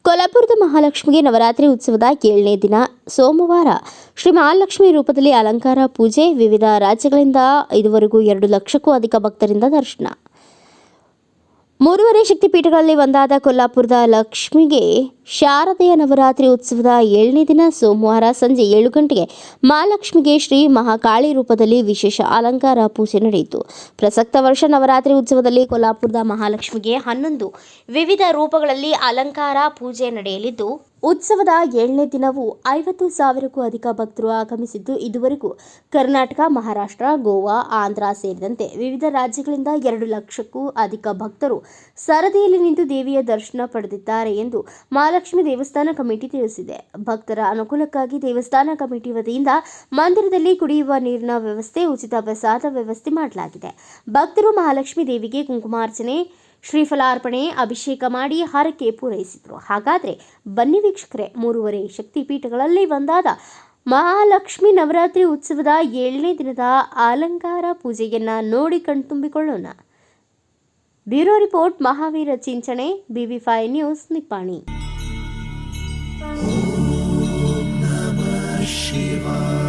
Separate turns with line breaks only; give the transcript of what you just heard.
ಕೊಲ್ಲಾಪುರದ ಮಹಾಲಕ್ಷ್ಮಿಗೆ ನವರಾತ್ರಿ ಉತ್ಸವದ 7ನೇ ದಿನ ಸೋಮವಾರ ಶ್ರೀ ಮಹಾಲಕ್ಷ್ಮಿ ರೂಪದಲ್ಲಿ ಅಲಂಕಾರ ಪೂಜೆ. ವಿವಿಧ ರಾಜ್ಯಗಳಿಂದ ಇದುವರೆಗೂ 2 ಲಕ್ಷಕ್ಕೂ ಅಧಿಕ ಭಕ್ತರಿಂದ ದರ್ಶನ. 3 ಶಕ್ತಿಪೀಠಗಳಲ್ಲಿ ಒಂದಾದ ಕೊಲ್ಲಾಪುರದ ಲಕ್ಷ್ಮಿಗೆ ಶಾರದೆಯ ನವರಾತ್ರಿ ಉತ್ಸವದ 7ನೇ ದಿನ ಸೋಮವಾರ ಸಂಜೆ 7 ಗಂಟೆಗೆ ಮಹಾಲಕ್ಷ್ಮಿಗೆ ಶ್ರೀ ಮಹಾಕಾಳಿ ರೂಪದಲ್ಲಿ ವಿಶೇಷ ಅಲಂಕಾರ ಪೂಜೆ ನಡೆಯಿತು. ಪ್ರಸಕ್ತ ವರ್ಷ ನವರಾತ್ರಿ ಉತ್ಸವದಲ್ಲಿ ಕೊಲ್ಲಾಪುರದ ಮಹಾಲಕ್ಷ್ಮಿಗೆ 11 ವಿವಿಧ ರೂಪಗಳಲ್ಲಿ ಅಲಂಕಾರ ಪೂಜೆ ನಡೆಯಲಿದ್ದು, ಉತ್ಸವದ 7ನೇ ದಿನವೂ 50,000ಕ್ಕೂ ಅಧಿಕ ಭಕ್ತರು ಆಗಮಿಸಿದ್ದು, ಇದುವರೆಗೂ ಕರ್ನಾಟಕ, ಮಹಾರಾಷ್ಟ್ರ, ಗೋವಾ, ಆಂಧ್ರ ಸೇರಿದಂತೆ ವಿವಿಧ ರಾಜ್ಯಗಳಿಂದ 2 ಲಕ್ಷಕ್ಕೂ ಅಧಿಕ ಭಕ್ತರು ಸರದಿಯಲ್ಲಿ ನಿಂತು ದೇವಿಯ ದರ್ಶನ ಪಡೆದಿದ್ದಾರೆ ಎಂದು ಮಹಾಲಕ್ಷ್ಮಿ ದೇವಸ್ಥಾನ ಕಮಿಟಿ ತಿಳಿಸಿದೆ. ಭಕ್ತರ ಅನುಕೂಲಕ್ಕಾಗಿ ದೇವಸ್ಥಾನ ಕಮಿಟಿ ವತಿಯಿಂದ ಮಂದಿರದಲ್ಲಿ ಕುಡಿಯುವ ನೀರಿನ ವ್ಯವಸ್ಥೆ, ಉಚಿತ ಪ್ರಸಾದ ವ್ಯವಸ್ಥೆ ಮಾಡಲಾಗಿದೆ. ಭಕ್ತರು ಮಹಾಲಕ್ಷ್ಮಿ ದೇವಿಗೆ ಕುಂಕುಮಾರ್ಚನೆ, ಶ್ರೀಫಲಾರ್ಪಣೆ, ಅಭಿಷೇಕ ಮಾಡಿ ಹರಕೆ ಪೂರೈಸಿದರು. ಹಾಗಾದರೆ ಬನ್ನಿ ವೀಕ್ಷಕರೇ, 3 ಶಕ್ತಿಪೀಠಗಳಲ್ಲಿ ಒಂದಾದ ಮಹಾಲಕ್ಷ್ಮಿ ನವರಾತ್ರಿ ಉತ್ಸವದ 7ನೇ ದಿನದ ಅಲಂಕಾರ ಪೂಜೆಯನ್ನ ನೋಡಿ ಕಣ್ತುಂಬಿಕೊಳ್ಳೋಣ. Bureau report, Mahaveera Chinchane, BB5 news, Nippani.
ಓಂ ನಮಃ ಶಿವಾಯ.